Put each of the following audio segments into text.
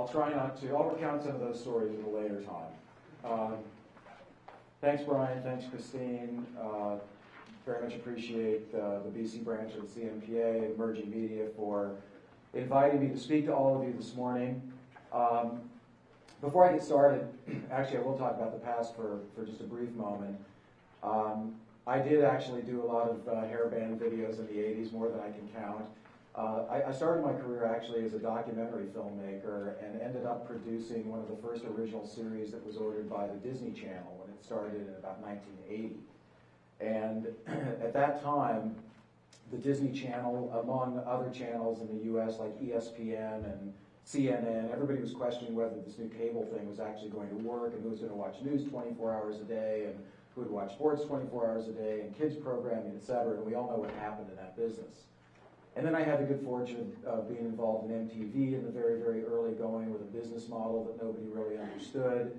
I'll try not to. I'll recount some of those stories at a later time. Thanks, Brian. Thanks, Christine. Very much appreciate the BC branch of the CMPA and Emerging Media for inviting me to speak to all of you this morning. Before I get started, actually I will talk about the past for just a brief moment. I did actually do a lot of hairband videos in the 80s, more than I can count. I started my career actually as a documentary filmmaker and ended up producing one of the first original series that was ordered by the Disney Channel when it started in about 1980. And at that time, the Disney Channel, among other channels in the US like ESPN and CNN, everybody was questioning whether this new cable thing was actually going to work and who was going to watch news 24 hours a day and who would watch sports 24 hours a day and kids programming, et cetera. And we all know what happened in that business. And then I had the good fortune of being involved in MTV in the very, very early going with a business model that nobody really understood.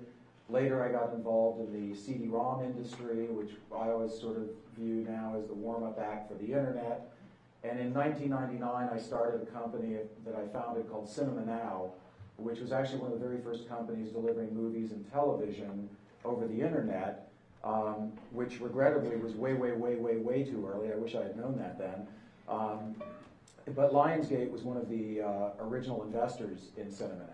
Later I got involved in the CD-ROM industry, which I always sort of view now as the warm-up act for the internet. And in 1999 I started a company that I founded called Cinema Now, which was actually one of the very first companies delivering movies and television over the internet, which regrettably was way, way, way, way, way too early. I wish I had known that then. But Lionsgate was one of the original investors in Cinema Now.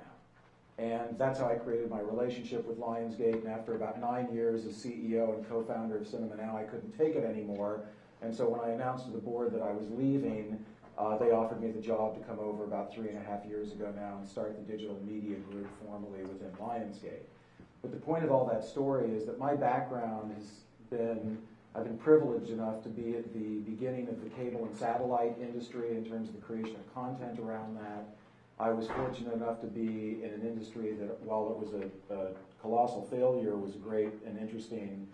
And that's how I created my relationship with Lionsgate. And after about 9 years as CEO and co-founder of Cinema Now, I couldn't take it anymore. And so when I announced to the board that I was leaving, they offered me the job to come over about 3.5 years ago now and start the digital media group formally within Lionsgate. But the point of all that story is that my background has been, I've been privileged enough to be at the beginning of the cable and satellite industry in terms of the creation of content around that. I was fortunate enough to be in an industry that, while it was a colossal failure, was a great and interesting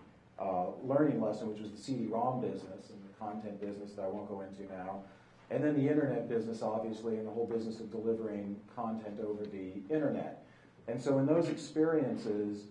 learning lesson, which was the CD-ROM business and the content business that I won't go into now. And then the internet business, obviously, and the whole business of delivering content over the internet. And so in those experiences,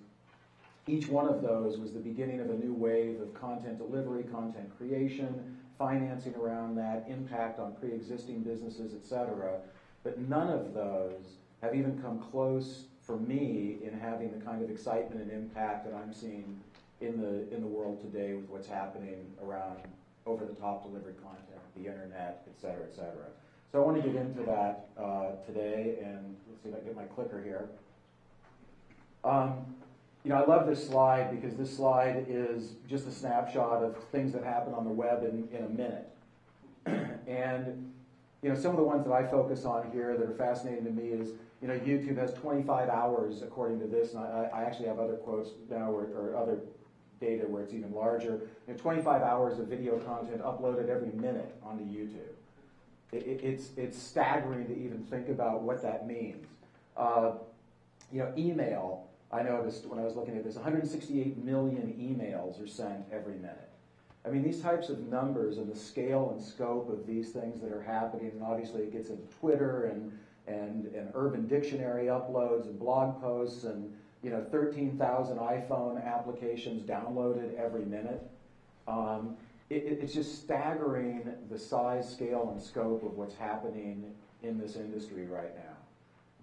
each one of those was the beginning of a new wave of content delivery, content creation, financing around that, impact on pre-existing businesses, et cetera. But none of those have even come close for me in having the kind of excitement and impact that I'm seeing in the world today with what's happening around over-the-top delivered content, the internet, et cetera, et cetera. So I want to get into that today, and let's see if I can get my clicker here. You know, I love this slide because this slide is just a snapshot of things that happen on the web in a minute. And you know, some of the ones that I focus on here that are fascinating to me is, you know, YouTube has 25 hours according to this, and I actually have other quotes now or other data where it's even larger. You know, 25 hours of video content uploaded every minute onto YouTube. It's staggering to even think about what that means. You know, email. I noticed when I was looking at this, 168 million emails are sent every minute. I mean, these types of numbers and the scale and scope of these things that are happening, and obviously it gets into Twitter and Urban Dictionary uploads and blog posts and, you know, 13,000 iPhone applications downloaded every minute. It's just staggering the size, scale, and scope of what's happening in this industry right now.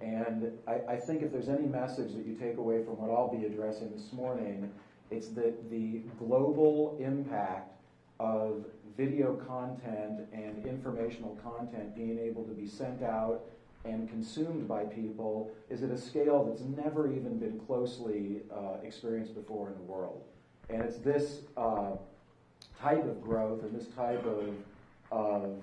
And I think if there's any message that you take away from what I'll be addressing this morning, it's that the global impact of video content and informational content being able to be sent out and consumed by people is at a scale that's never even been closely experienced before in the world. And it's this type of growth and this type of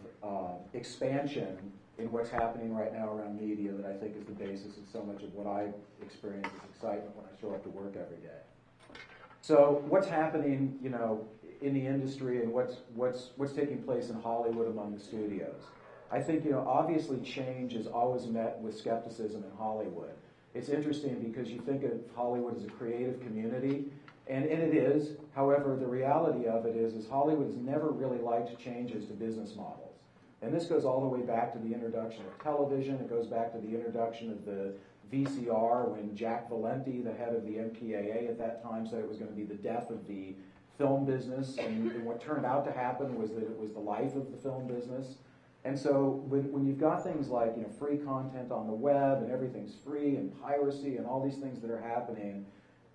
expansion in what's happening right now around media that I think is the basis of so much of what I experience as excitement when I show up to work every day. So what's happening, you know, in the industry and what's taking place in Hollywood among the studios? I think, you know, obviously change is always met with skepticism in Hollywood. It's interesting because you think of Hollywood as a creative community, and it is. However, the reality of it is Hollywood has never really liked changes to business models. And this goes all the way back to the introduction of television. It goes back to the introduction of the VCR when Jack Valenti, the head of the MPAA at that time, said it was going to be the death of the film business. And what turned out to happen was that it was the life of the film business. And so when you've got things like free content on the web and everything's free and piracy and all these things that are happening,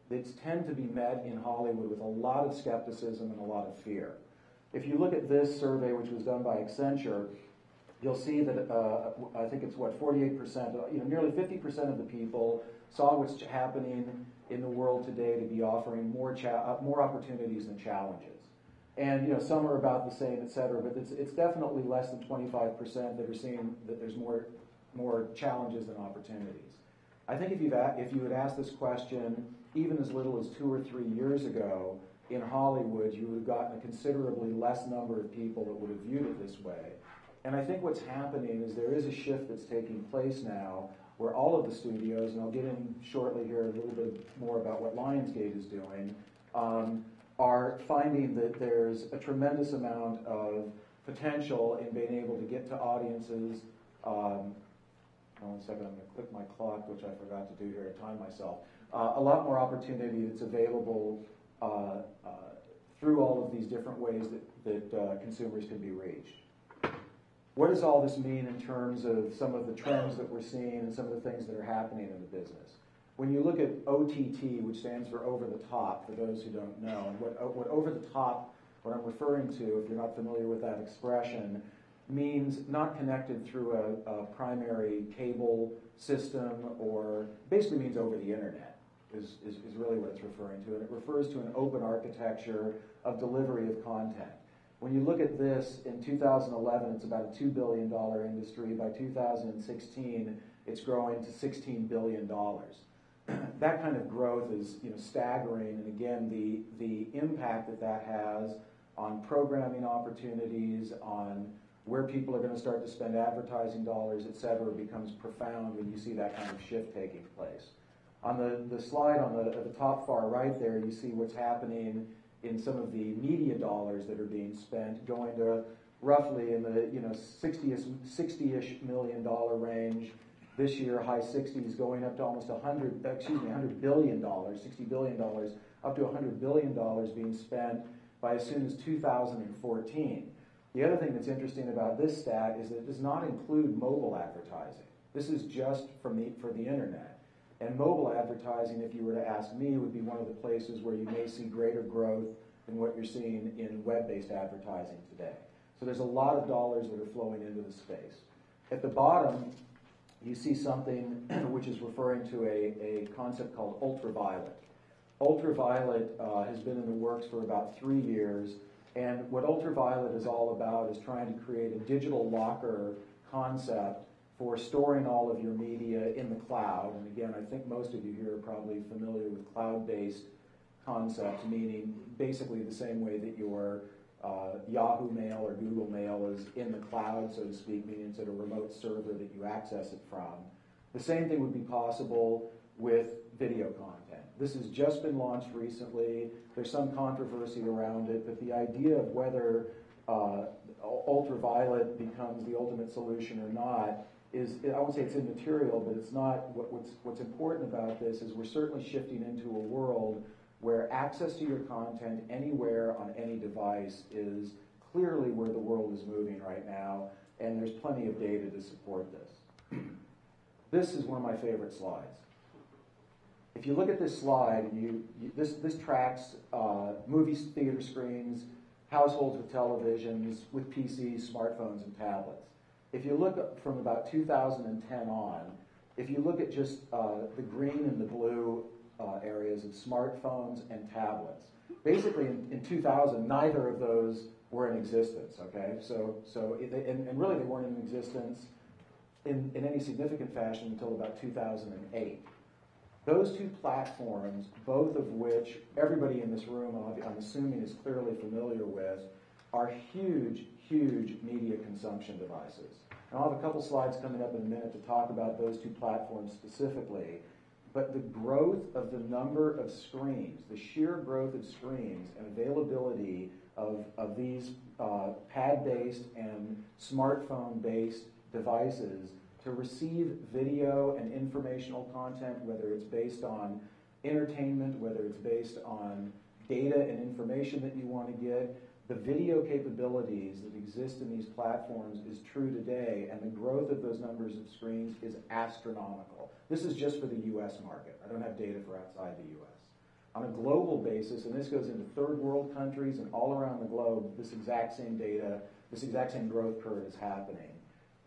that tend to be met in Hollywood with a lot of skepticism and a lot of fear. If you look at this survey, which was done by Accenture, you'll see that I think it's 48%, nearly 50% of the people saw what's happening in the world today to be offering more opportunities than challenges. And some are about the same, et cetera, but it's definitely less than 25% that are seeing that there's more challenges than opportunities. I think if you had asked this question even as little as 2 or 3 years ago in Hollywood, you would have gotten a considerably less number of people that would have viewed it this way. And I think what's happening is there is a shift that's taking place now where all of the studios, and I'll get in shortly here a little bit more about what Lionsgate is doing, are finding that there's a tremendous amount of potential in being able to get to audiences. One second, I'm going to click my clock, which I forgot to do here to time myself. A lot more opportunity that's available through all of these different ways that consumers can be reached. What does all this mean in terms of some of the trends that we're seeing and some of the things that are happening in the business? When you look at OTT, which stands for over the top, for those who don't know, and what over the top, what I'm referring to, if you're not familiar with that expression, means not connected through a primary cable system, or basically means over the internet, is really what it's referring to. And it refers to an open architecture of delivery of content. When you look at this, in 2011, it's about a $2 billion industry. By 2016, it's growing to $16 billion. That kind of growth is staggering, and again, the impact that has on programming opportunities, on where people are going to start to spend advertising dollars, et cetera, becomes profound when you see that kind of shift taking place. On the slide at the top far right there, you see what's happening in some of the media dollars that are being spent, going to roughly in the $60-ish million range. This year, high 60s, going up to almost $100 billion, $60 billion, up to $100 billion being spent by as soon as 2014. The other thing that's interesting about this stat is that it does not include mobile advertising. This is just for the internet. And mobile advertising, if you were to ask me, would be one of the places where you may see greater growth than what you're seeing in web-based advertising today. So there's a lot of dollars that are flowing into the space. At the bottom, you see something which is referring to a concept called ultraviolet. Ultraviolet has been in the works for about 3 years, and what ultraviolet is all about is trying to create a digital locker concept for storing all of your media in the cloud. And again, I think most of you here are probably familiar with cloud-based concepts, meaning basically the same way that your Yahoo Mail or Google Mail is in the cloud, so to speak, meaning it's at a remote server that you access it from. The same thing would be possible with video content. This has just been launched recently. There's some controversy around it, but the idea of whether ultraviolet becomes the ultimate solution or not is, I won't say it's immaterial, but it's not. What's important about this is we're certainly shifting into a world where access to your content anywhere on any device is clearly where the world is moving right now, and there's plenty of data to support this. This is one of my favorite slides. If you look at this slide, this tracks movie theater screens, households with televisions, with PCs, smartphones, and tablets. If you look from about 2010 on, if you look at just the green and the blue areas of smartphones and tablets, basically in 2000, neither of those were in existence. Okay, and really they weren't in existence in any significant fashion until about 2008. Those two platforms, both of which everybody in this room, I'm assuming, is clearly familiar with, are huge, huge media consumption devices. And I'll have a couple slides coming up in a minute to talk about those two platforms specifically. But the growth of the number of screens, the sheer growth of screens and availability of these pad-based and smartphone-based devices to receive video and informational content, whether it's based on entertainment, whether it's based on data and information that you want to get, the video capabilities that exist in these platforms is true today, and the growth of those numbers of screens is astronomical. This is just for the US market. I don't have data for outside the US. On a global basis, and this goes into third world countries and all around the globe, this exact same data, this exact same growth curve is happening.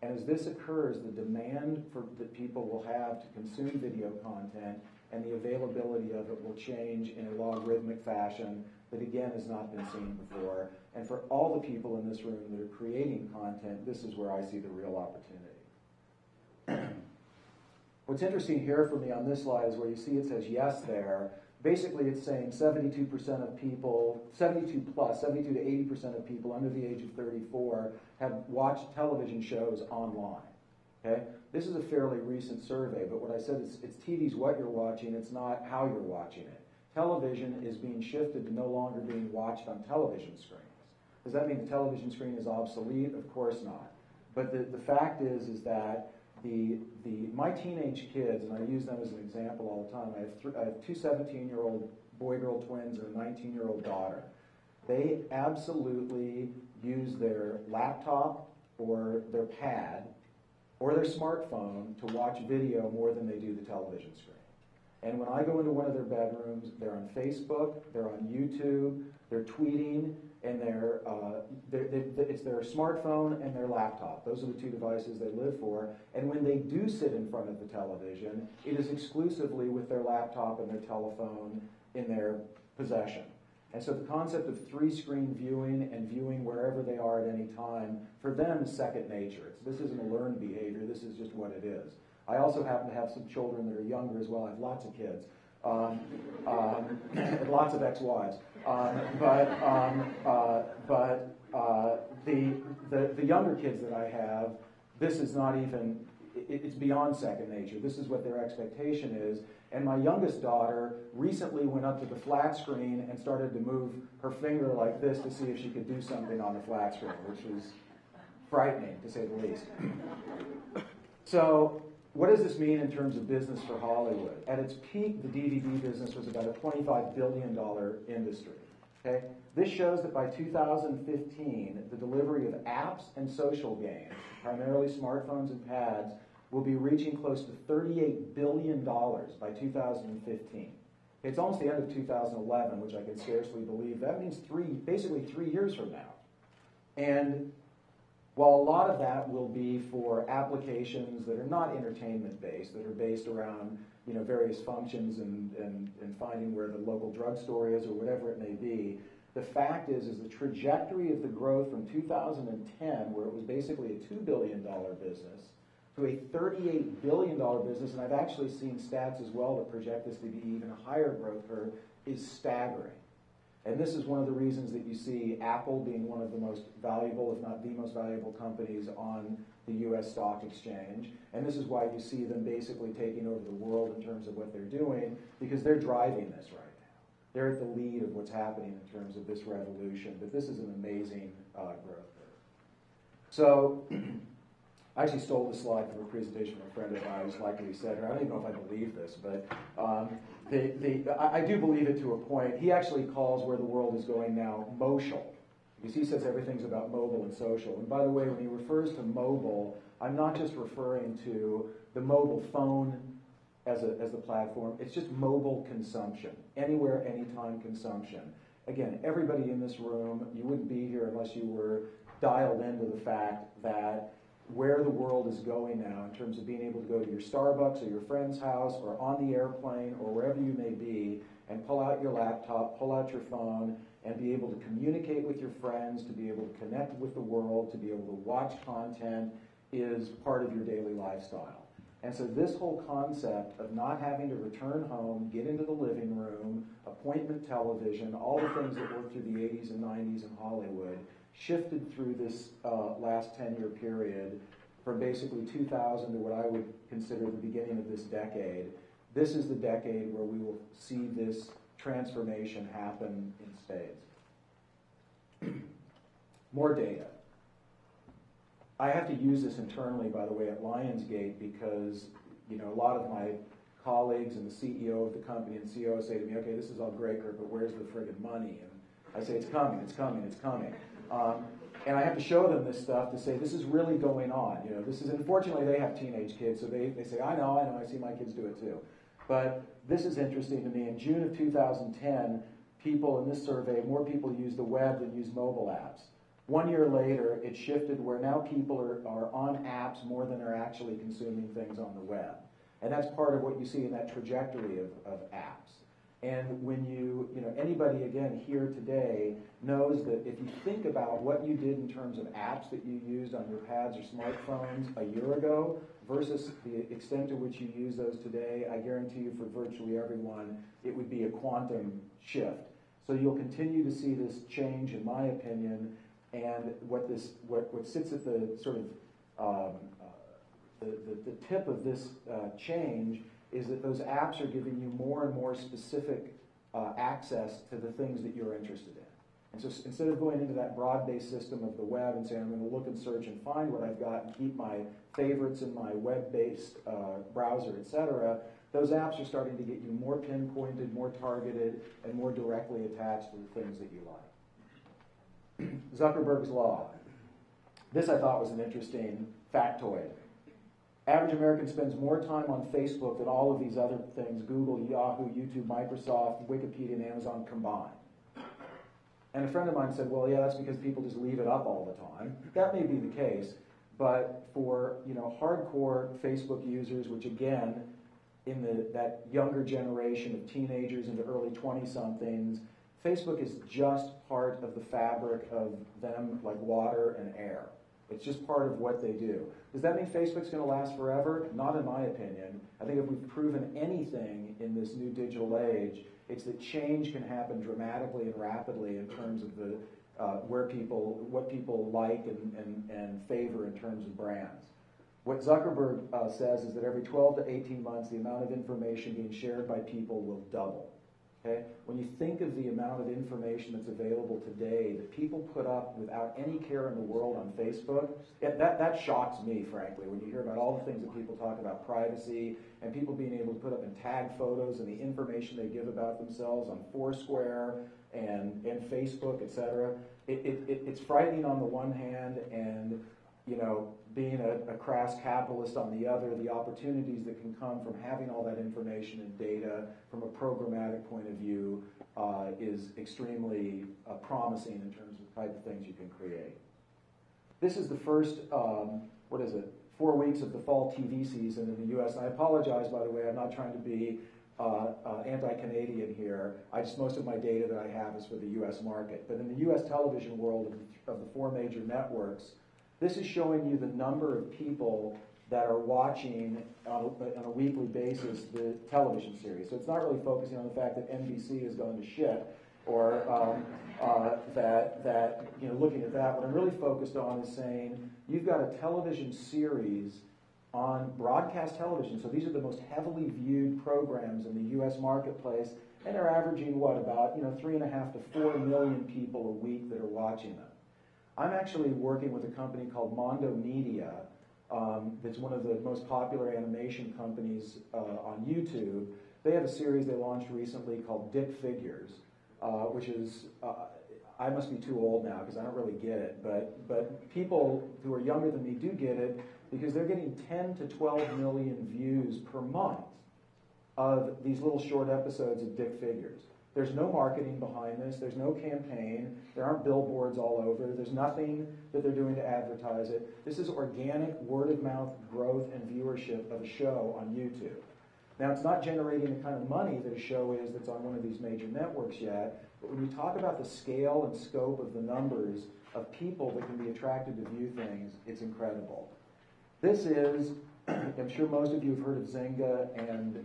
And as this occurs, the demand that people will have to consume video content and the availability of it will change in a logarithmic fashion that again has not been seen before. And for all the people in this room that are creating content, this is where I see the real opportunity. What's interesting here for me on this slide is where you see it says yes there. Basically it's saying 72% of people, 72 plus, 72 to 80% of people under the age of 34 have watched television shows online. Okay? This is a fairly recent survey, but what I said is it's TV's what you're watching, it's not how you're watching it. Television is being shifted to no longer being watched on television screens. Does that mean the television screen is obsolete? Of course not. But the fact is that my teenage kids, and I use them as an example all the time, I have two 17-year-old boy-girl twins and a 19-year-old daughter. They absolutely use their laptop or their pad or their smartphone to watch video more than they do the television screen. And when I go into one of their bedrooms, they're on Facebook, they're on YouTube, they're tweeting, and it's their smartphone and their laptop. Those are the two devices they live for. And when they do sit in front of the television, it is exclusively with their laptop and their telephone in their possession. And so the concept of three-screen viewing and viewing wherever they are at any time, for them is second nature. This isn't a learned behavior, this is just what it is. I also happen to have some children that are younger as well. I have lots of kids. And lots of ex-wives. The younger kids that I have, this is not even, it's beyond second nature. This is what their expectation is. And my youngest daughter recently went up to the flat screen and started to move her finger like this to see if she could do something on the flat screen, which was frightening, to say the least. So, what does this mean in terms of business for Hollywood? At its peak, the DVD business was about a $25 billion industry. Okay? This shows that by 2015, the delivery of apps and social games, primarily smartphones and pads, will be reaching close to $38 billion by 2015. It's almost the end of 2011, which I can scarcely believe. That means basically 3 years from now. And while a lot of that will be for applications that are not entertainment-based, that are based around various functions and finding where the local drugstore is or whatever it may be, the fact is the trajectory of the growth from 2010, where it was basically a $2 billion business, to a $38 billion business, and I've actually seen stats as well that project this to be even a higher growth curve, is staggering. And this is one of the reasons that you see Apple being one of the most valuable, if not the most valuable companies on the US stock exchange. And this is why you see them basically taking over the world in terms of what they're doing, because they're driving this right now. They're at the lead of what's happening in terms of this revolution. But this is an amazing growth curve. So, I actually stole this slide from a presentation from a friend of mine who's likely said, I don't even know if I believe this, but I do believe it to a point. He actually calls where the world is going now mocial, because he says everything's about mobile and social. And by the way, when he refers to mobile, I'm not just referring to the mobile phone as the platform. It's just mobile consumption, anywhere, anytime consumption. Again, everybody in this room, you wouldn't be here unless you were dialed into the fact that where the world is going now in terms of being able to go to your Starbucks or your friend's house or on the airplane or wherever you may be and pull out your laptop, pull out your phone, and be able to communicate with your friends, to be able to connect with the world, to be able to watch content is part of your daily lifestyle. And so this whole concept of not having to return home, get into the living room, appointment television, all the things that worked through the 80s and 90s in Hollywood, shifted through this last 10-year period from basically 2000 to what I would consider the beginning of this decade. This is the decade where we will see this transformation happen in spades. More data. I have to use this internally, by the way, at Lionsgate because a lot of my colleagues and the CEO of the company and CEO say to me, okay, this is all great, Curt, but where's the friggin' money? I say, it's coming, it's coming, it's coming. And I have to show them this stuff to say, this is really going on. You know, this is, unfortunately, they have teenage kids, so they say, I know, I see my kids do it too. But this is interesting to me. In June of 2010, people in this survey, more people use the web than use mobile apps. 1 year later, it shifted where now people are on apps more than are actually consuming things on the web. And that's part of what you see in that trajectory of apps. And when anybody again here today knows that if you think about what you did in terms of apps that you used on your pads or smartphones a year ago versus the extent to which you use those today, I guarantee you for virtually everyone, it would be a quantum shift. So you'll continue to see this change, in my opinion, and what sits at the sort of the tip of this change is that those apps are giving you more and more specific access to the things that you're interested in. And so instead of going into that broad-based system of the web and saying, I'm going to look and search and find what I've got and keep my favorites in my web-based browser, etc., those apps are starting to get you more pinpointed, more targeted, and more directly attached to the things that you like. Zuckerberg's Law. This I thought was an interesting factoid. Average American spends more time on Facebook than all of these other things, Google, Yahoo, YouTube, Microsoft, Wikipedia, and Amazon combined. And a friend of mine said, well, yeah, that's because people just leave it up all the time. That may be the case, but for hardcore Facebook users, which again, in that younger generation of teenagers into early 20-somethings, Facebook is just part of the fabric of them like water and air. It's just part of what they do. Does that mean Facebook's going to last forever? Not in my opinion. I think if we've proven anything in this new digital age, it's that change can happen dramatically and rapidly in terms of the what people like and favor in terms of brands. What Zuckerberg says is that every 12 to 18 months, the amount of information being shared by people will double. Okay? When you think of the amount of information that's available today that people put up without any care in the world on Facebook, that shocks me, frankly, when you hear about all the things that people talk about privacy and people being able to put up and tag photos and the information they give about themselves on Foursquare and Facebook, etc. It's frightening on the one hand, and being a crass capitalist on the other, the opportunities that can come from having all that information and data from a programmatic point of view is extremely promising in terms of the type of things you can create. This is the first, 4 weeks of the fall TV season in the U.S. And I apologize, by the way, I'm not trying to be anti-Canadian here. Most of my data that I have is for the U.S. market. But in the U.S. television world of the 4 major networks, this is showing you the number of people that are watching on a weekly basis the television series. So it's not really focusing on the fact that NBC has gone to shit, or looking at that. What I'm really focused on is saying you've got a television series on broadcast television. So these are the most heavily viewed programs in the U.S. marketplace, and they're averaging about 3.5 to 4 million people a week that are watching them. I'm actually working with a company called Mondo Media that's one of the most popular animation companies on YouTube. They have a series they launched recently called Dick Figures, which is, I must be too old now because I don't really get it, but people who are younger than me do get it because they're getting 10 to 12 million views per month of these little short episodes of Dick Figures. There's no marketing behind this. There's no campaign. There aren't billboards all over. There's nothing that they're doing to advertise it. This is organic word-of-mouth growth and viewership of a show on YouTube. Now, it's not generating the kind of money that a show is that's on one of these major networks yet, but when you talk about the scale and scope of the numbers of people that can be attracted to view things, it's incredible. This is, I'm sure most of you have heard of Zynga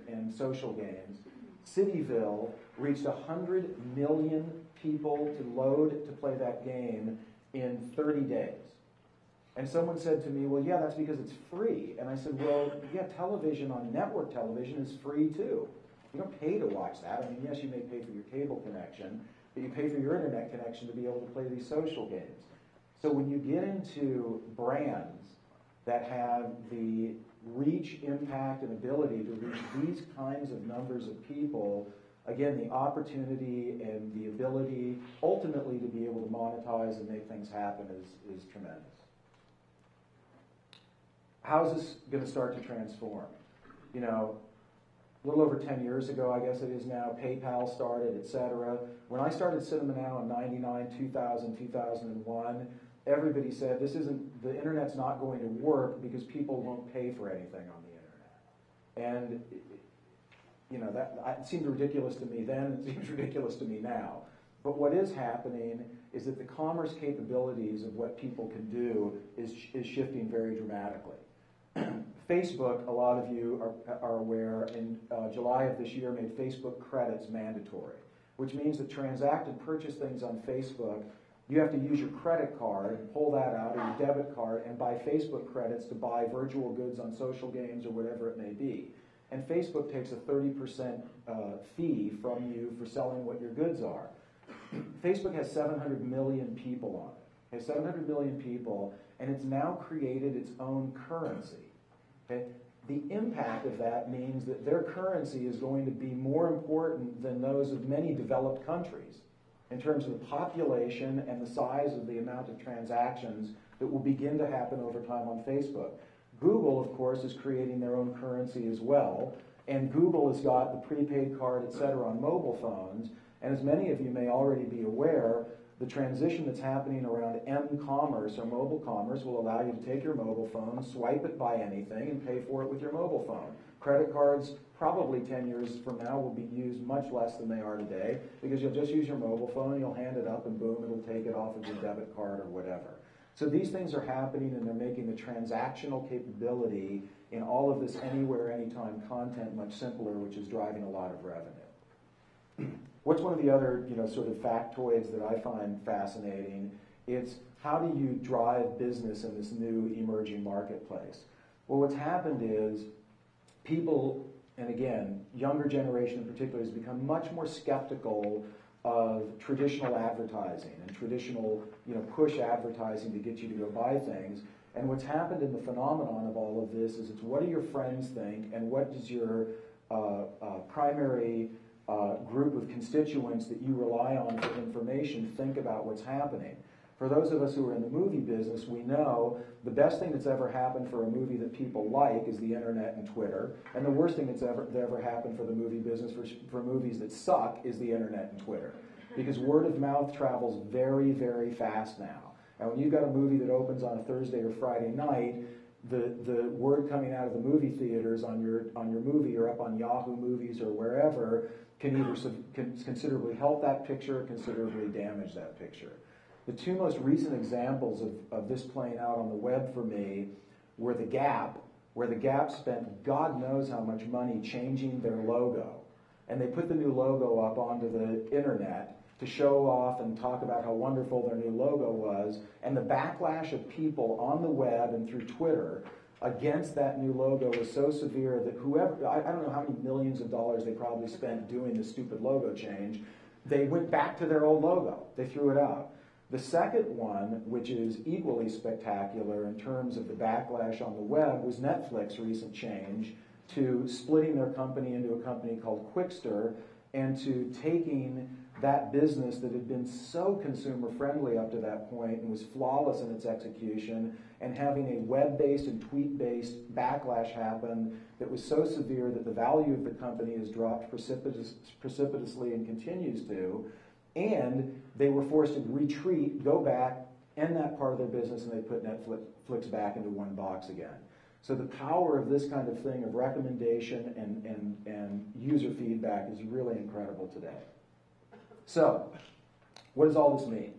and social games. Cityville reached 100 million people to load to play that game in 30 days. And someone said to me, well, yeah, that's because it's free. And I said, well, yeah, television on network television is free too. You don't pay to watch that. I mean, yes, you may pay for your cable connection, but you pay for your internet connection to be able to play these social games. So when you get into brands that have the reach, impact, and ability to reach these kinds of numbers of people again, the opportunity and the ability ultimately to be able to monetize and make things happen is tremendous. How is this going to start to transform? You know, a little over 10 years ago, I guess it is now, PayPal started, etc. When I started Cinema Now in 99, 2000, 2001, everybody said the internet's not going to work because people won't pay for anything on the internet. And you know, that seemed ridiculous to me then, it seems ridiculous to me now. But what is happening is that the commerce capabilities of what people can do is shifting very dramatically. Facebook, a lot of you are aware, in July of this year made Facebook credits mandatory, which means that transact and purchase things on Facebook, you have to use your credit card and pull that out, or your debit card, and buy Facebook credits to buy virtual goods on social games or whatever it may be. And Facebook takes a 30% fee from you for selling what your goods are. Facebook has 700 million people on it. It has 700 million people, and it's now created its own currency. Okay? The impact of that means that their currency is going to be more important than those of many developed countries in terms of the population and the size of the amount of transactions that will begin to happen over time on Facebook. Google, of course, is creating their own currency as well, and Google has got the prepaid card, etc., on mobile phones, and as many of you may already be aware, the transition that's happening around m-commerce or mobile commerce will allow you to take your mobile phone, swipe it, buy anything, and pay for it with your mobile phone. Credit cards, probably 10 years from now, will be used much less than they are today, because you'll just use your mobile phone, you'll hand it up, and boom, it'll take it off of your debit card or whatever. So these things are happening, and they're making the transactional capability in all of this anywhere, anytime content much simpler, which is driving a lot of revenue. What's one of the other, sort of factoids that I find fascinating? It's how do you drive business in this new emerging marketplace? Well, what's happened is people, and again, younger generation in particular, has become much more skeptical of traditional advertising and traditional, push advertising to get you to go buy things. And what's happened in the phenomenon of all of this is it's what do your friends think, and what does your primary group of constituents that you rely on for information think about what's happening. For those of us who are in the movie business, we know the best thing that's ever happened for a movie that people like is the internet and Twitter, and the worst thing that's ever happened for the movie business for movies that suck is the internet and Twitter, because word of mouth travels very, very fast now. And when you've got a movie that opens on a Thursday or Friday night, the word coming out of the movie theaters on your movie or up on Yahoo Movies or wherever can either considerably help that picture or considerably damage that picture. The two most recent examples of this playing out on the web for me were The Gap, where The Gap spent God knows how much money changing their logo. And they put the new logo up onto the internet to show off and talk about how wonderful their new logo was. And the backlash of people on the web and through Twitter against that new logo was so severe that whoever, I don't know how many millions of dollars they probably spent doing the stupid logo change, they went back to their old logo. They threw it out. The second one, which is equally spectacular in terms of the backlash on the web, was Netflix's recent change to splitting their company into a company called Quickster and to taking that business that had been so consumer friendly up to that point and was flawless in its execution, and having a web-based and tweet-based backlash happen that was so severe that the value of the company has dropped precipitously and continues to, and they were forced to retreat, go back, end that part of their business, and they put Netflix back into one box again. So the power of this kind of thing, of recommendation and user feedback, is really incredible today. So, what does all this mean?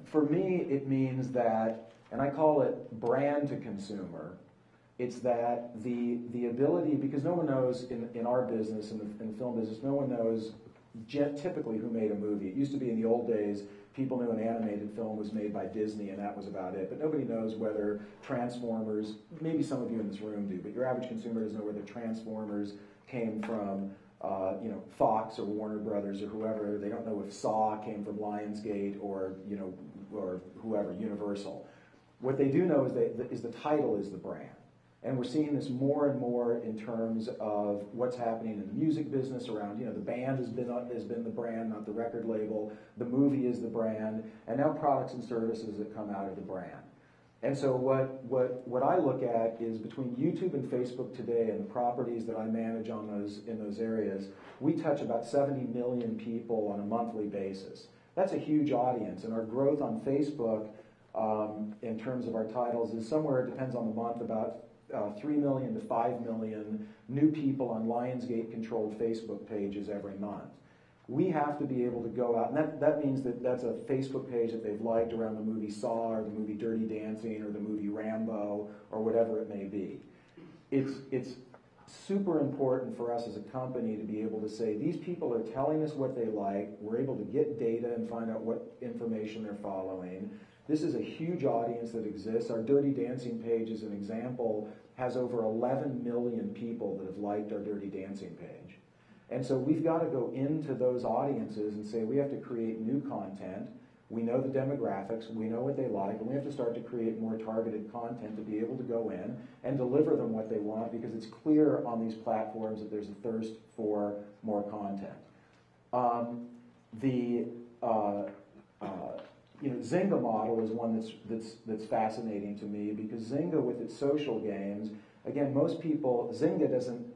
For me, it means that, and I call it brand to consumer, it's that the ability, because no one knows in our business, in the film business, no one knows typically who made a movie. It used to be in the old days, people knew an animated film was made by Disney and that was about it, but nobody knows whether Transformers, maybe some of you in this room do, but your average consumer doesn't know whether Transformers came from Fox or Warner Brothers or whoever. They don't know if Saw came from Lionsgate or whoever, Universal. What they do know is the title is the brand. And we're seeing this more and more in terms of what's happening in the music business around, the band has been the brand, not the record label. The movie is the brand, and now products and services that come out of the brand. And so what I look at is between YouTube and Facebook today and the properties that I manage in those areas, we touch about 70 million people on a monthly basis. That's a huge audience, and our growth on Facebook in terms of our titles is somewhere, it depends on the month, about 3 million to 5 million new people on Lionsgate-controlled Facebook pages every month. We have to be able to go out, and that means that that's a Facebook page that they've liked around the movie Saw or the movie Dirty Dancing or the movie Rambo or whatever it may be. It's super important for us as a company to be able to say, these people are telling us what they like, we're able to get data and find out what information they're following. This is a huge audience that exists. Our Dirty Dancing page, as an example, has over 11 million people that have liked our Dirty Dancing page. And so we've got to go into those audiences and say we have to create new content. We know the demographics, we know what they like, and we have to start to create more targeted content to be able to go in and deliver them what they want, because it's clear on these platforms that there's a thirst for more content. Zynga model is one that's fascinating to me, because Zynga, with its social games, again, most people, Zynga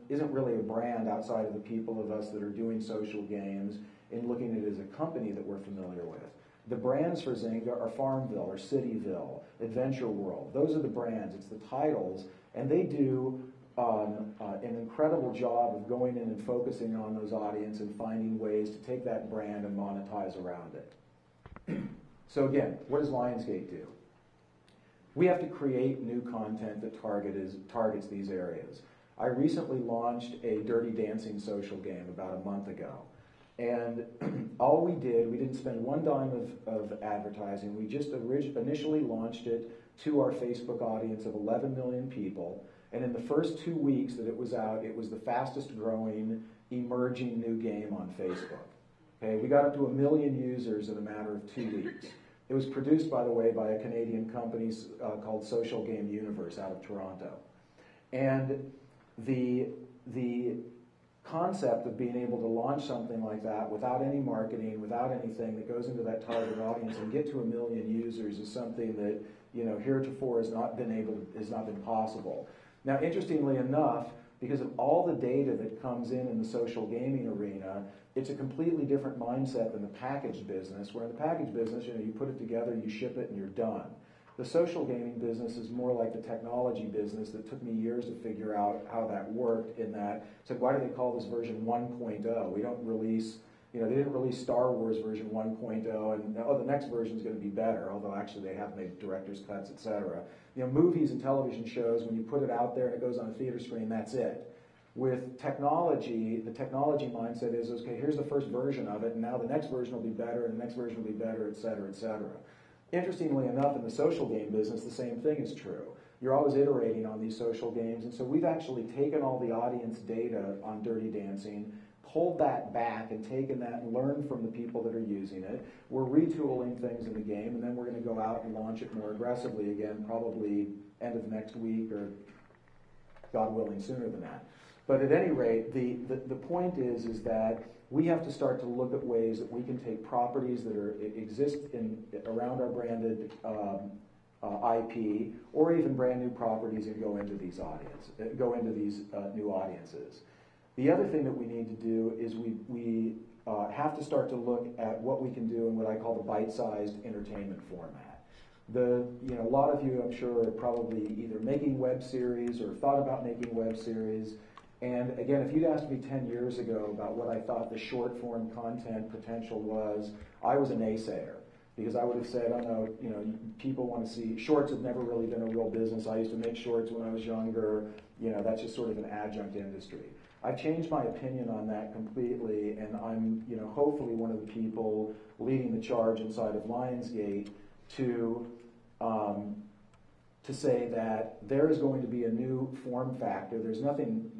isn't really a brand outside of the people of us that are doing social games and looking at it as a company that we're familiar with. The brands for Zynga are Farmville or Cityville, Adventure World. Those are the brands. It's the titles, and they do an incredible job of going in and focusing on those audience and finding ways to take that brand and monetize around it. So again, what does Lionsgate do? We have to create new content that targets these areas. I recently launched a Dirty Dancing social game about a month ago. And all we didn't spend one dime of advertising. We just initially launched it to our Facebook audience of 11 million people. And in the first 2 weeks that it was out, it was the fastest growing emerging new game on Facebook. Okay, we got up to 1 million users in a matter of 2 weeks. It was produced, by the way, by a Canadian company called Social Game Universe out of Toronto. And the concept of being able to launch something like that without any marketing, without anything that goes into that target audience and get to 1 million users is something that heretofore has not been possible. Now, interestingly enough, because of all the data that comes in the social gaming arena, it's a completely different mindset than the packaged business, where in the packaged business, you put it together, you ship it, and you're done. The social gaming business is more like the technology business that took me years to figure out how that worked, in that, so why do they call this version 1.0? We don't release, they didn't release Star Wars version 1.0 and, the next version is going to be better, although actually they have made director's cuts, etc. Movies and television shows, when you put it out there and it goes on a theater screen, that's it. With technology, the technology mindset is, okay, here's the first version of it, and now the next version will be better, and the next version will be better, et cetera, et cetera. Interestingly enough, in the social game business, the same thing is true. You're always iterating on these social games, and so we've actually taken all the audience data on Dirty Dancing, pulled that back and taken that and learned from the people that are using it. We're retooling things in the game, and then we're going to go out and launch it more aggressively again, probably end of next week or, God willing, sooner than that. But at any rate, the point is that we have to start to look at ways that we can take properties that exist around our branded IP, or even brand new properties, and go into these new audiences. The other thing that we need to do is we have to start to look at what we can do in what I call the bite-sized entertainment format. A lot of you, I'm sure, are probably either making web series or thought about making web series. And again, if you'd asked me 10 years ago about what I thought the short form content potential was, I was a naysayer, because I would have said, oh no, people want to see, shorts have never really been a real business. I used to make shorts when I was younger. That's just sort of an adjunct industry. I've changed my opinion on that completely, and I'm, hopefully one of the people leading the charge inside of Lionsgate to say that there is going to be a new form factor. There's nothing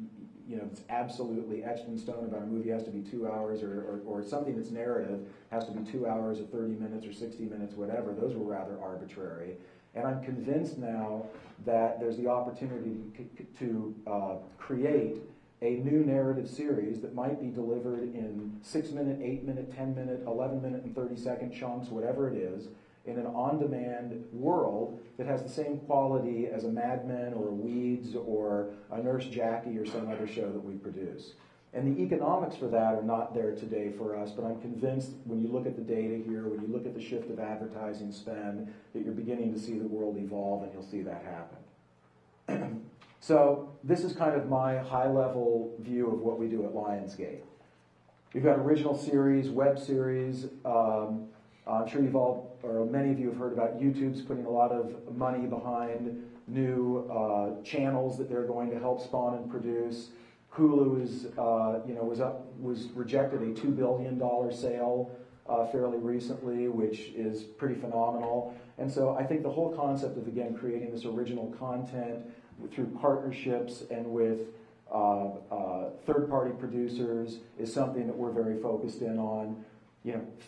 it's absolutely etched in stone about a movie has to be 2 hours, or something that's narrative has to be 2 hours or 30 minutes or 60 minutes, whatever. Those were rather arbitrary. And I'm convinced now that there's the opportunity to create a new narrative series that might be delivered in 6-minute, 8-minute, 10-minute, 11-minute, and 30-second chunks, whatever it is, in an on-demand world that has the same quality as a Mad Men or a Weeds or a Nurse Jackie or some other show that we produce. And the economics for that are not there today for us, but I'm convinced when you look at the data here, when you look at the shift of advertising spend, that you're beginning to see the world evolve, and you'll see that happen. So this is kind of my high-level view of what we do at Lionsgate. We've got original series, web series. I'm sure you've all, or many of you have heard about YouTube's putting a lot of money behind new channels that they're going to help spawn and produce. Hulu is, was rejected a $2 billion sale fairly recently, which is pretty phenomenal. And so I think the whole concept of, again, creating this original content through partnerships and with third-party producers is something that we're very focused in on.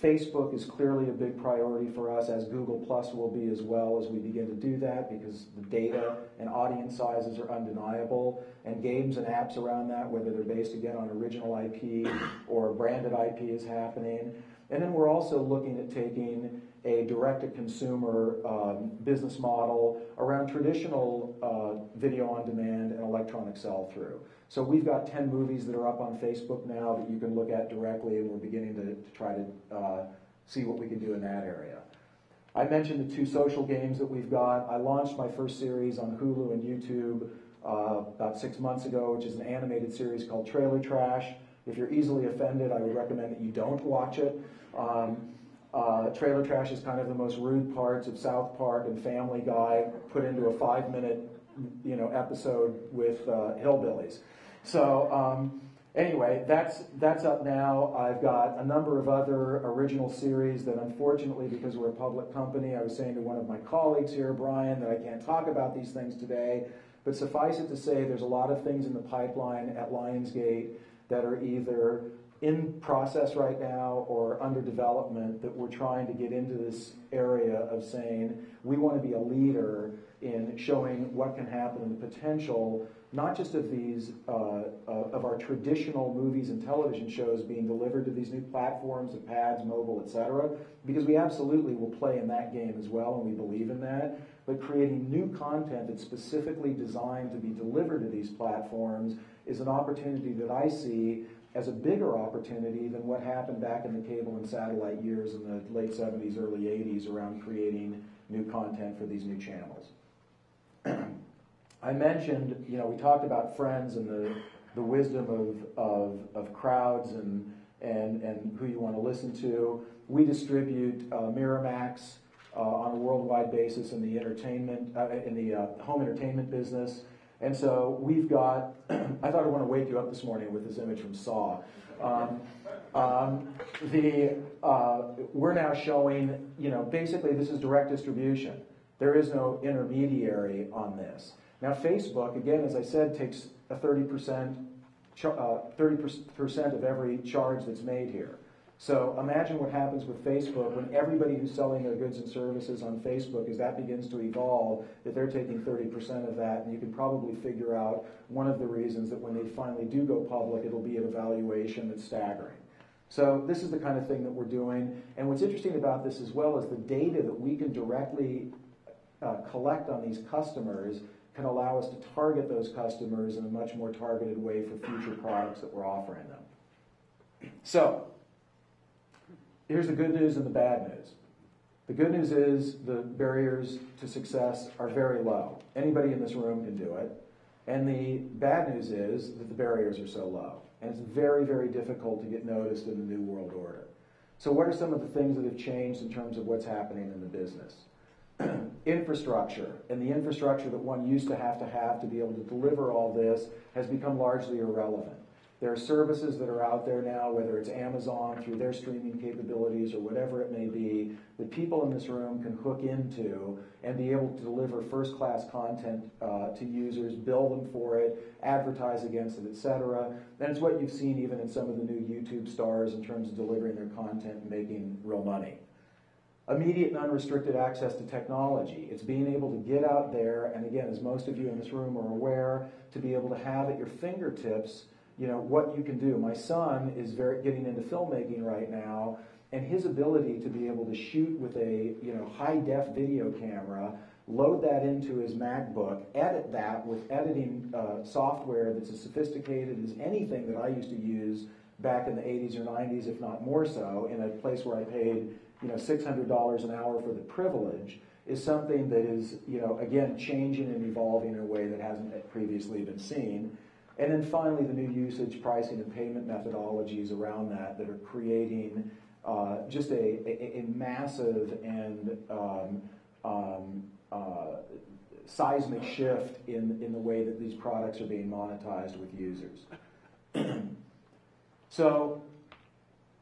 Facebook is clearly a big priority for us, as Google Plus will be as well as we begin to do that, because the data and audience sizes are undeniable, and games and apps around that, whether they're based, again, on original IP or branded IP, is happening. And then we're also looking at taking a direct-to-consumer business model around traditional video on demand and electronic sell-through. So we've got 10 movies that are up on Facebook now that you can look at directly, and we're beginning to try to see what we can do in that area. I mentioned the 2 social games that we've got. I launched my first series on Hulu and YouTube about 6 months ago, which is an animated series called Trailer Trash. If you're easily offended, I would recommend that you don't watch it. Trailer Trash is kind of the most rude parts of South Park and Family Guy put into a 5-minute episode with hillbillies. So anyway, that's up now. I've got a number of other original series that, unfortunately, because we're a public company, I was saying to one of my colleagues here, Brian, that I can't talk about these things today, but suffice it to say there's a lot of things in the pipeline at Lionsgate that are either in process right now or under development that we're trying to get into this area of saying we want to be a leader in showing what can happen and the potential, not just of these of our traditional movies and television shows being delivered to these new platforms, of pads, mobile, etc., because we absolutely will play in that game as well, and we believe in that, but creating new content that's specifically designed to be delivered to these platforms is an opportunity that I see as a bigger opportunity than what happened back in the cable and satellite years in the late 70s, early 80s around creating new content for these new channels. I mentioned, we talked about Friends and the wisdom of crowds and who you want to listen to. We distribute Miramax on a worldwide basis in the entertainment, in the home entertainment business. And so we've got, I thought I want to wake you up this morning with this image from Saw. We're now showing, basically this is direct distribution. There is no intermediary on this. Now Facebook, again, as I said, takes a 30% of every charge that's made here. So imagine what happens with Facebook when everybody who's selling their goods and services on Facebook, as that begins to evolve, that they're taking 30% of that, and you can probably figure out one of the reasons that when they finally do go public, it'll be at a valuation that's staggering. So this is the kind of thing that we're doing, and what's interesting about this as well is the data that we can directly collect on these customers can allow us to target those customers in a much more targeted way for future products that we're offering them. So, here's the good news and the bad news. The good news is the barriers to success are very low. Anybody in this room can do it. And the bad news is that the barriers are so low. And it's very, very difficult to get noticed in the new world order. So what are some of the things that have changed in terms of what's happening in the business? Infrastructure, and the infrastructure that one used to have to be able to deliver all this has become largely irrelevant. There are services that are out there now, whether it's Amazon through their streaming capabilities or whatever it may be, that people in this room can hook into and be able to deliver first-class content to users, bill them for it, advertise against it, etc. And it's what you've seen even in some of the new YouTube stars in terms of delivering their content and making real money. Immediate and unrestricted access to technology. It's being able to get out there, and again, as most of you in this room are aware, to be able to have at your fingertips, what you can do. My son is getting into filmmaking right now, and his ability to be able to shoot with a high-def video camera, load that into his MacBook, edit that with editing software that's as sophisticated as anything that I used to use back in the 80s or 90s, if not more so, in a place where I paid $600 an hour for the privilege, is something that is, again, changing and evolving in a way that hasn't previously been seen. And then finally, the new usage, pricing, and payment methodologies around that are creating just a massive and seismic shift in the way that these products are being monetized with users. So,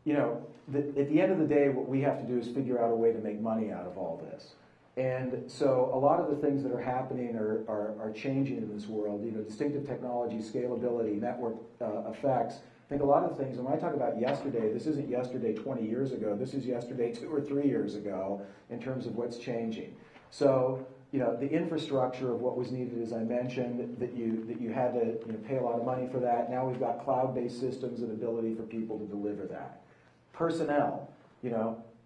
at the end of the day, what we have to do is figure out a way to make money out of all this. And so a lot of the things that are happening are changing in this world. Distinctive technology, scalability, network effects. I think a lot of things, and when I talk about yesterday, this isn't yesterday 20 years ago. This is yesterday 2 or 3 years ago in terms of what's changing. So, the infrastructure of what was needed, as I mentioned, that you had to pay a lot of money for that. Now we've got cloud-based systems and ability for people to deliver that. Personnel,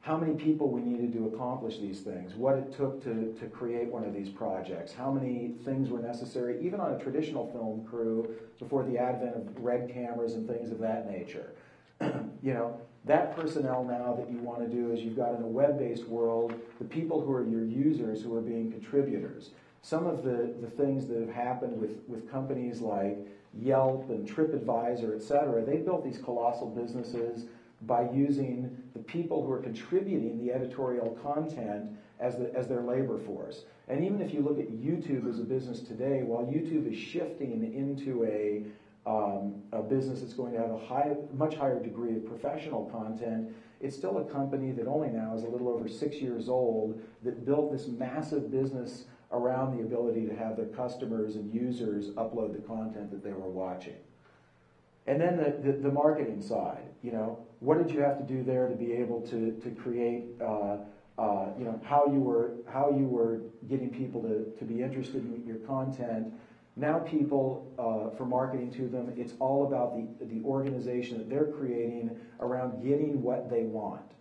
how many people we needed to accomplish these things, what it took to create one of these projects, how many things were necessary, even on a traditional film crew before the advent of red cameras and things of that nature. That personnel now that you want to do is you've got in a web-based world, the people who are your users who are being contributors. Some of the things that have happened with companies like Yelp and TripAdvisor, et cetera, they built these colossal businesses by using the people who are contributing the editorial content as their labor force. And even if you look at YouTube as a business today, while YouTube is shifting into a business that's going to have a much higher degree of professional content, it's still a company that only now is a little over 6 years old that built this massive business around the ability to have their customers and users upload the content that they were watching. And then the marketing side, what did you have to do there to be able to create, how you were getting people to be interested in your content. Now people, for marketing to them, it's all about the organization that they're creating around getting what they want.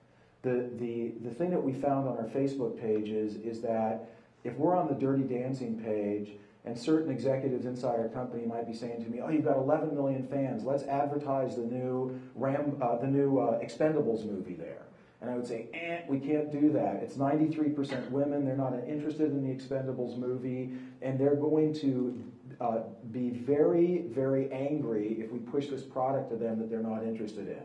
The thing that we found on our Facebook pages is that if we're on the Dirty Dancing page, and certain executives inside our company might be saying to me, "Oh, you've got 11 million fans. Let's advertise the new Expendables movie there." And I would say, we can't do that. It's 93% women. They're not interested in the Expendables movie, and they're going to be very, very angry if we push this product to them that they're not interested in.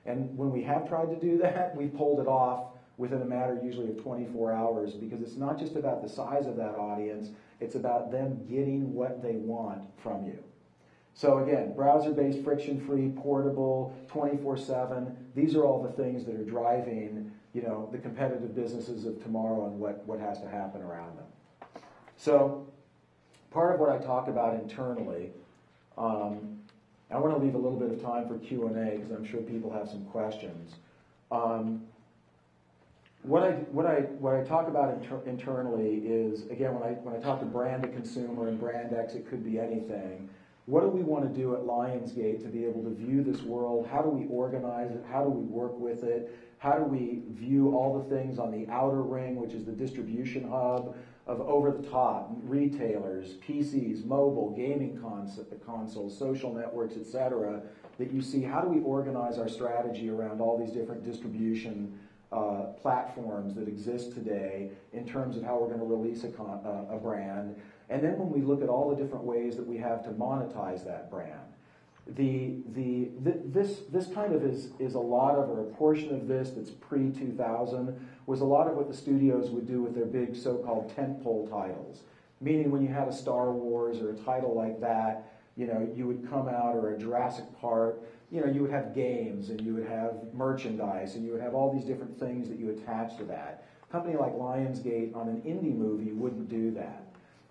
And when we have tried to do that, we've pulled it off within a matter usually of 24 hours, because it's not just about the size of that audience, it's about them getting what they want from you. So again, browser-based, friction-free, portable, 24/7, these are all the things that are driving, the competitive businesses of tomorrow and what has to happen around them. So part of what I talk about internally, I want to leave a little bit of time for Q&A because I'm sure people have some questions. What I talk about internally is, again, when I talk to brand to consumer and brand X, it could be anything. What do we want to do at Lionsgate to be able to view this world? How do we organize it? How do we work with it? How do we view all the things on the outer ring, which is the distribution hub of over-the-top, retailers, PCs, mobile, gaming consoles, social networks, etc., that you see? How do we organize our strategy around all these different distribution platforms that exist today in terms of how we're going to release a brand? And then when we look at all the different ways that we have to monetize that brand, this kind of is a lot of, or a portion of this that's pre-2000, was a lot of what the studios would do with their big so-called tentpole titles. Meaning when you had a Star Wars or a title like that, you would come out, or a Jurassic Park, you would have games, and you would have merchandise, and you would have all these different things that you attach to that. A company like Lionsgate on an indie movie wouldn't do that.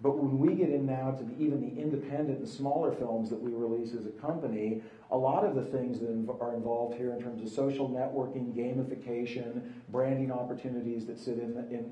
But when we get in now to even the independent and smaller films that we release as a company, a lot of the things that are involved here in terms of social networking, gamification, branding opportunities that sit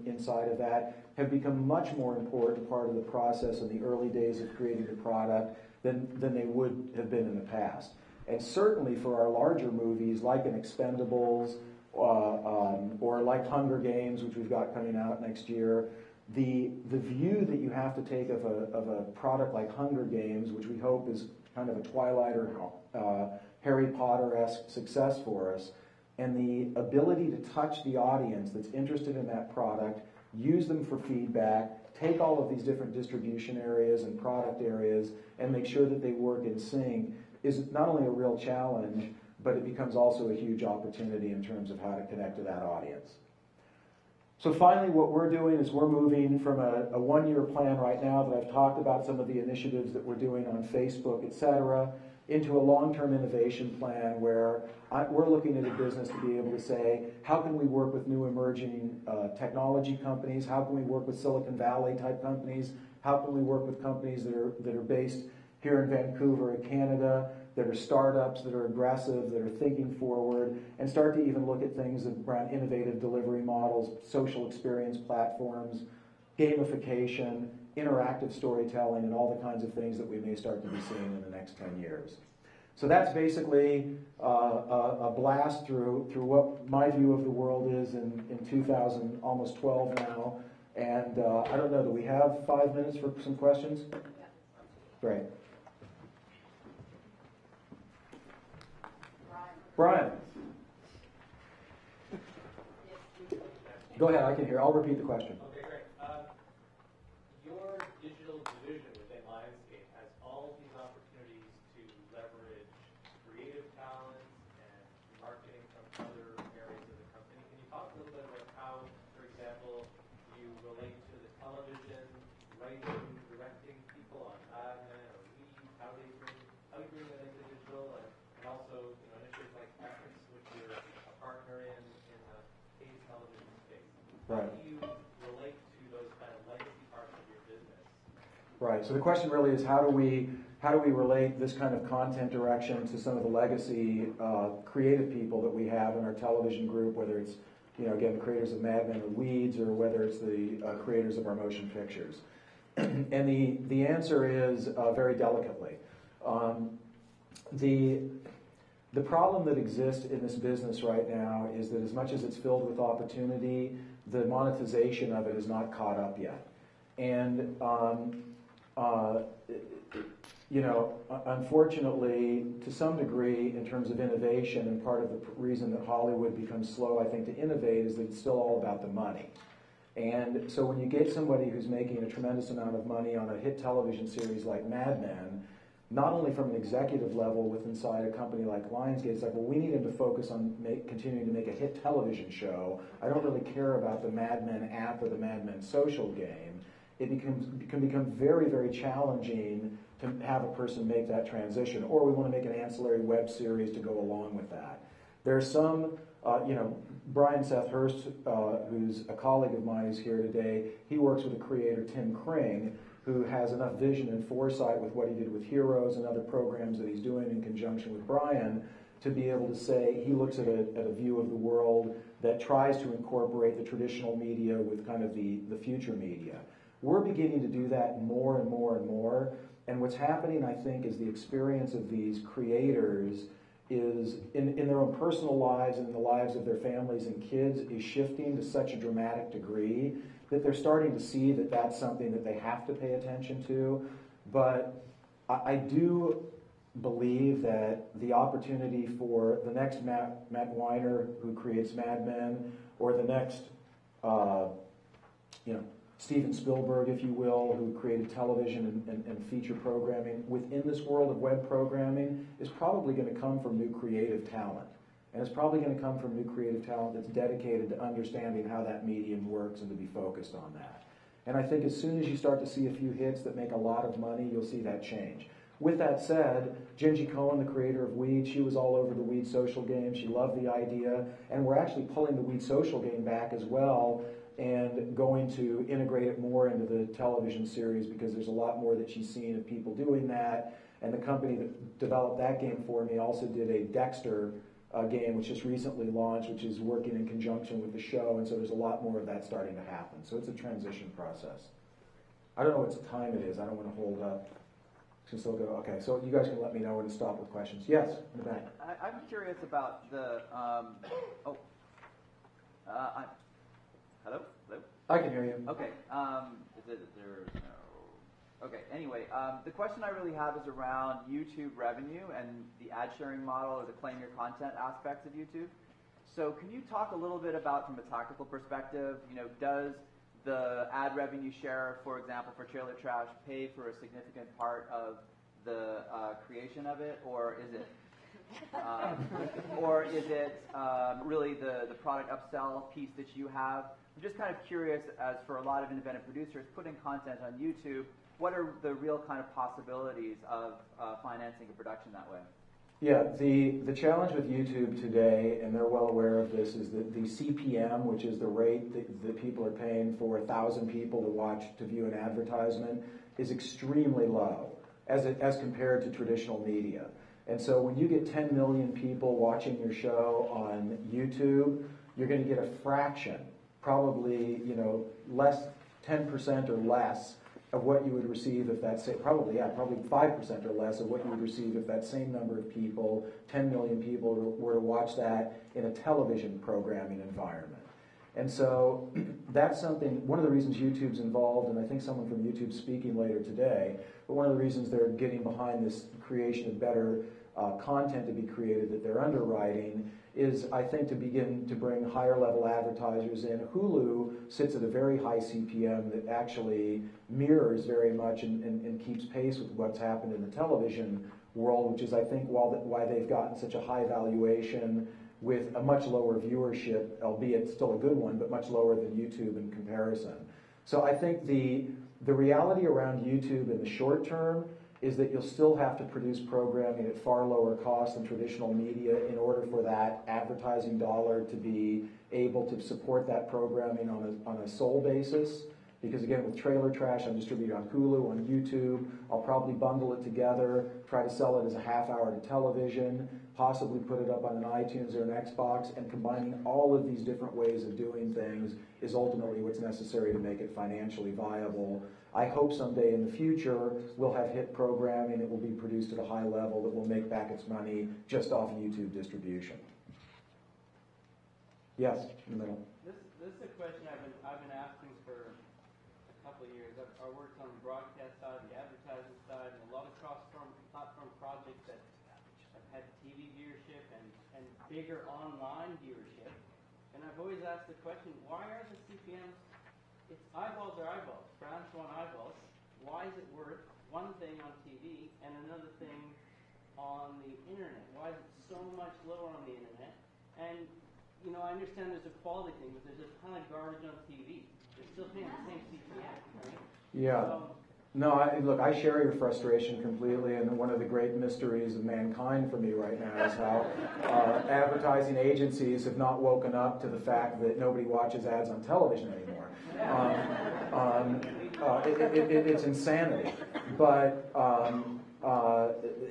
inside of that have become much more important part of the process in the early days of creating the product than they would have been in the past. And certainly for our larger movies like an Expendables or like Hunger Games, which we've got coming out next year, the view that you have to take of a product like Hunger Games, which we hope is kind of a Twilight or Harry Potter-esque success for us, and the ability to touch the audience that's interested in that product, use them for feedback, take all of these different distribution areas and product areas, and make sure that they work in sync is not only a real challenge, but it becomes also a huge opportunity in terms of how to connect to that audience. So finally, what we're doing is we're moving from a one-year plan right now that I've talked about some of the initiatives that we're doing on Facebook, et cetera, into a long-term innovation plan where we're looking at a business to be able to say, how can we work with new emerging technology companies? How can we work with Silicon Valley type companies? How can we work with companies that are based here in Vancouver, in Canada, that are startups, that are aggressive, that are thinking forward, and start to even look at things around innovative delivery models, social experience platforms, gamification, interactive storytelling, and all the kinds of things that we may start to be seeing in the next 10 years. So that's basically a blast through what my view of the world is in 2000, almost 12 now. And I don't know, do we have 5 minutes for some questions? Yeah. Great. Brian. Go ahead, I can hear. I'll repeat the question. Okay, great. Your digital division within Lionsgate has all these opportunities to leverage creative talent and marketing from other areas of the company. Can you talk a little bit about how, for example, you relate to the television, writing, directing people on Mad Men or Weeds, how you bring that into digital, and also, initiatives like Ethics, which you're a partner in the paid television space. How Right. do you relate to those kind of legacy parts of your business? Right. So the question really is how do we relate this kind of content direction to some of the legacy creative people that we have in our television group, whether it's again the creators of Mad Men or Weeds, or whether it's the creators of our motion pictures. And the answer is very delicately. The problem that exists in this business right now is that as much as it's filled with opportunity, the monetization of it is not caught up yet. And unfortunately, to some degree, in terms of innovation, and part of the reason that Hollywood becomes slow, I think, to innovate is that it's still all about the money. And so when you get somebody who's making a tremendous amount of money on a hit television series like Mad Men, not only from an executive level with inside a company like Lionsgate, it's like, well, we need him to focus on continuing to make a hit television show. I don't really care about the Mad Men app or the Mad Men social game. It can become very, very challenging to have a person make that transition. Or we want to make an ancillary web series to go along with that. There's some, Brian Seth Hurst, who's a colleague of mine who's here today, he works with the creator Tim Kring, who has enough vision and foresight with what he did with Heroes and other programs that he's doing in conjunction with Brian to be able to say he looks at a view of the world that tries to incorporate the traditional media with kind of the future media. We're beginning to do that more and more and more, and what's happening, I think, is the experience of these creators is in their own personal lives and in the lives of their families and kids is shifting to such a dramatic degree that they're starting to see that that's something that they have to pay attention to. But I do believe that the opportunity for the next Matt Weiner, who creates Mad Men, or the next, Steven Spielberg, if you will, who created television and feature programming within this world of web programming, is probably going to come from new creative talent. And it's probably going to come from new creative talent that's dedicated to understanding how that medium works and to be focused on that. And I think as soon as you start to see a few hits that make a lot of money, you'll see that change. With that said, Gingy Cohen, the creator of Weeds, she was all over the Weeds social game. She loved the idea. And we're actually pulling the Weeds social game back as well and going to integrate it more into the television series because there's a lot more that she's seen of people doing that. And the company that developed that game for me also did a Dexter game, which just recently launched, which is working in conjunction with the show, and so there's a lot more of that starting to happen. So it's a transition process. I don't know what time it is. I don't want to hold up. Can still go. Okay, so you guys can let me know when to stop with questions. Yes, in the back. I'm curious about the. Hello. Hello. I can hear you. Okay. Is it there? No. Okay. Anyway, the question I really have is around YouTube revenue and the ad sharing model or the claim your content aspects of YouTube. So can you talk a little bit about, from a tactical perspective, does the ad revenue share, for example, for Trailer Trash, pay for a significant part of the creation of it, or is it, really the product upsell piece that you have? I'm just kind of curious, as for a lot of independent producers putting content on YouTube, what are the real kind of possibilities of financing a production that way? Yeah, the challenge with YouTube today, and they're well aware of this, is that the CPM, which is the rate that people are paying for 1,000 people to view an advertisement, is extremely low as compared to traditional media. And so when you get 10 million people watching your show on YouTube, you're going to get a fraction, probably less, 10% or less of what you would receive if probably 5% or less of what you would receive if that same number of people, 10 million people, were to watch that in a television programming environment. And so that's one of the reasons YouTube's involved, and I think someone from YouTube's speaking later today, but one of the reasons they're getting behind this creation of better content to be created that they're underwriting is, I think, to begin to bring higher level advertisers in. Hulu sits at a very high CPM that actually mirrors very much and keeps pace with what's happened in the television world, which is, I think, why they've gotten such a high valuation with a much lower viewership, albeit still a good one, but much lower than YouTube in comparison. So I think the reality around YouTube in the short term is that you'll still have to produce programming at far lower cost than traditional media in order for that advertising dollar to be able to support that programming on a sole basis. Because again, with Trailer Trash, I'm distributing on Hulu, on YouTube. I'll probably bundle it together, try to sell it as a half hour to television, possibly put it up on an iTunes or an Xbox, and combining all of these different ways of doing things is ultimately what's necessary to make it financially viable. I hope someday in the future we'll have hit programming that will be produced at a high level that will make back its money just off YouTube distribution. Yes, in the middle. This is a question I've been asking for a couple of years. I've worked on the broadcast side, the advertising side, and a lot of cross-platform projects that have had TV viewership and bigger online viewership. And I've always asked the question, why are the CPMs, it's eyeballs are eyeballs, browns want eyeballs. Why is it worth one thing on TV and another thing on the internet? Why is it so much lower on the internet? And I understand there's a quality thing, but there's a ton of garbage on TV. They're still paying the same CPM, right? Yeah. No, look, I share your frustration completely, and one of the great mysteries of mankind for me right now is how advertising agencies have not woken up to the fact that nobody watches ads on television anymore. It's insanity. But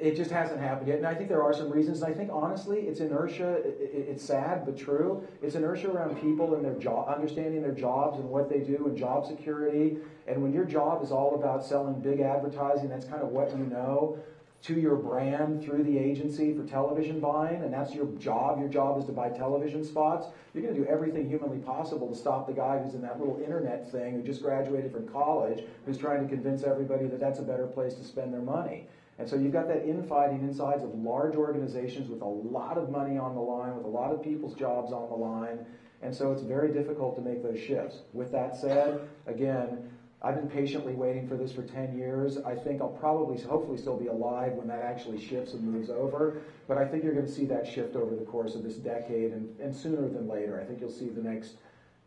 it just hasn't happened yet, and I think there are some reasons. And I think, honestly, it's inertia. It's sad, but true. It's inertia around people and their understanding their jobs and what they do and job security. And when your job is all about selling big advertising, that's kind of what you know, to your brand through the agency for television buying, and that's your job. Your job is to buy television spots. You're going to do everything humanly possible to stop the guy who's in that little internet thing who just graduated from college, who's trying to convince everybody that that's a better place to spend their money. And so you've got that infighting insides of large organizations with a lot of money on the line, with a lot of people's jobs on the line, and so it's very difficult to make those shifts. With that said, again, I've been patiently waiting for this for 10 years. I think I'll hopefully still be alive when that actually shifts and moves over. But I think you're going to see that shift over the course of this decade and sooner than later. I think you'll see the next,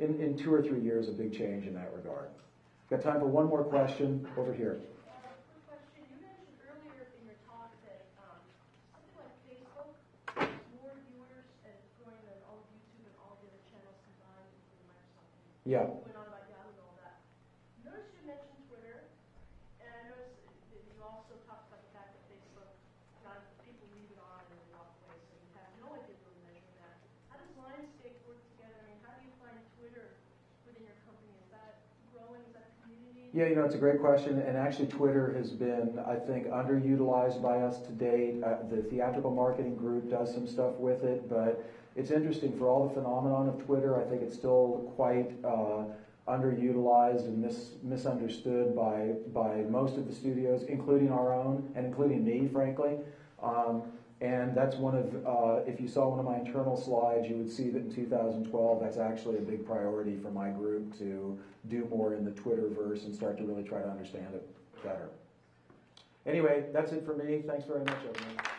in 2 or 3 years, a big change in that regard. Got time for one more question over here. Quick question. You mentioned earlier in your talk that something like Facebook has more viewers and growing than all of YouTube and all the other channels combined, including Microsoft. Yeah. went on about Yahoo and all that. Notice you mentioned Twitter, and I noticed that you also talked about the fact that Facebook, people leave it on and they walk away, so you have no idea really measuring that. How does Lionsgate work together? I mean, how do you find Twitter within your company? Is that growing? Is that a community? Yeah, it's a great question, and actually Twitter has been, I think, underutilized by us to date. The theatrical marketing group does some stuff with it, but it's interesting for all the phenomenon of Twitter. I think it's still quite underutilized and misunderstood by most of the studios, including our own, and including me, frankly. And that's one of, if you saw one of my internal slides, you would see that in 2012, that's actually a big priority for my group to do more in the Twitterverse and start to really try to understand it better. Anyway, that's it for me. Thanks very much, everyone.